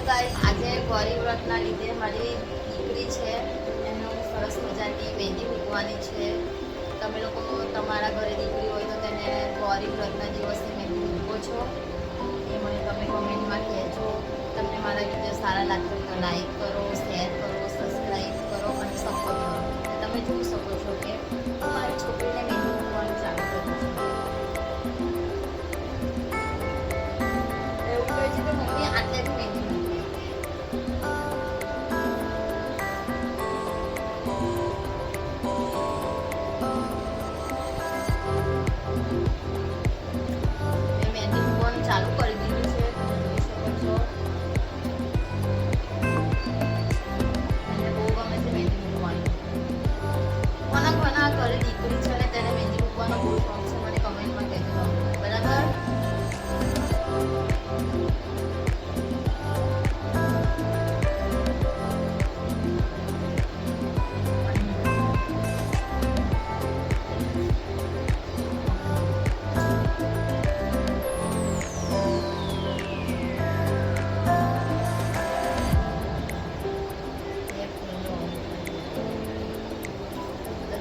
Guys, આજે ગૌરી વ્રતના લીધે મારી દીકરી છે એનો સરસ મજાની મહેંદી મૂકવાની છે. તમે લોકો તમારા ઘરે દીકરી હોય તો તેને ગૌરી વ્રતના દિવસે મહેંદી મૂકો છો એ મને તમે કોમેન્ટમાં કહેજો. તમને મારા વિડીયો સારા લાગતા હોય તો લાઈક કરો, શેર કરો, સબસ્ક્રાઈબ કરો અને સપોર્ટ કરો. તમે જોઈ શકો છો કે મારી છોકરીને મહેંદી મૂકવાનું ચાલુ કર્યું છે. એવું કહે છે કે મમ્મી આટલેથી મહેંદી મૂકે. મેં મહેંદી મૂકવાનું ચાલુ કરી દીધું છે, તમે જોઈ શકો છો. એને બહુ ગમે છે મહેંદી મૂકવાનું. કોના ઘરે દીકરી છે ને તેને મહેંદી મૂકવાનો બહુ શોખ છે, મને કમેન્ટમાં કહેજો. બરાબર?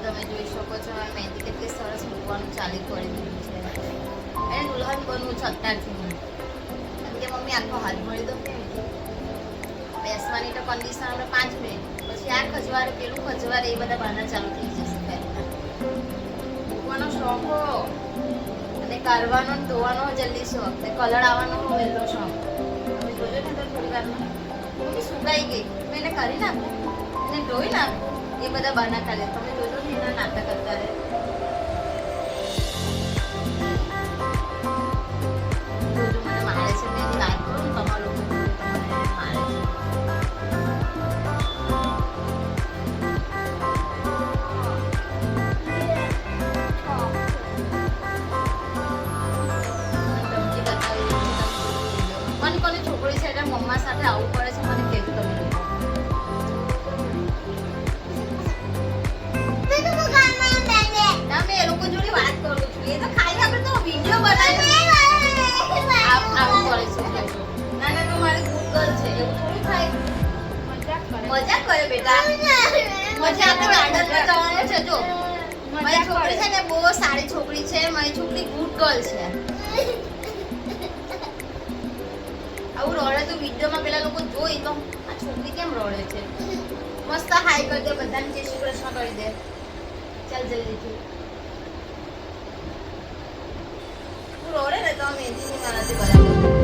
તમે જોઈ શકો છો મહેંદી કેટલી સરસ મૂકવાનું ચાલુ કરી દીધું છે. એને દુલ્હન બનવું છે અત્યારથી. કેમ કે મમ્મી આખો હાથ મળી દો કેમ બેસવાની તો કન્ડિશન આપણે 5 મિનિટ પછી આ ખજવારે પેલું ખજવારે એ બધા બહાના ચાલુ થઈ જશે. મૂકવાનો શોખ હો અને કાઢવાનો ધોવાનો જલ્દી શોખ ને કલર આવવાનો વહેલો શોખ. તમે જોજો ને તો થોડી વારમાં મમ્મી સુકાઈ ગઈ મેં એને કરી નાખું એને ધોઈ નાખું એ બધા બહાના કાઢે. તમે જોજો ને એના નાટક અત્યારે. જોજો મને મારે છે મેં લાઈક કરું ને તમારા લોકો મને મારે છે. કોની છોકરી છે એટલે મમ્મા સાથે આવું પડે છે મને કહેજો તમે લોકો. ના મેં એ લોકો જોડે વાત કરું છું. એ તો ખાલી આપણે તો વિડીયો બનાવી આવું કરે છે. ના ના તો મારી ગુડ ગર્લ છે એવું થોડું થાય. મજાક કરે બેટા. મજાક તો આનંદમાં જવાનું છે. જો મારી છોકરી છે ને બહુ સારી છોકરી છે. મારી છોકરી ગુડ ગર્લ છે. આવું રડે તો વિડીયોમાં પેલા લોકો જોઈ તો આ છોકરી કેમ રડે છે. મસ્ત હાઈ કરી દે બધાને, જય શ્રી કૃષ્ણ કરી દે. ચાલ જલ્દીથી. તું રડે ને તો મહેંદી ની મારાથી બરાબર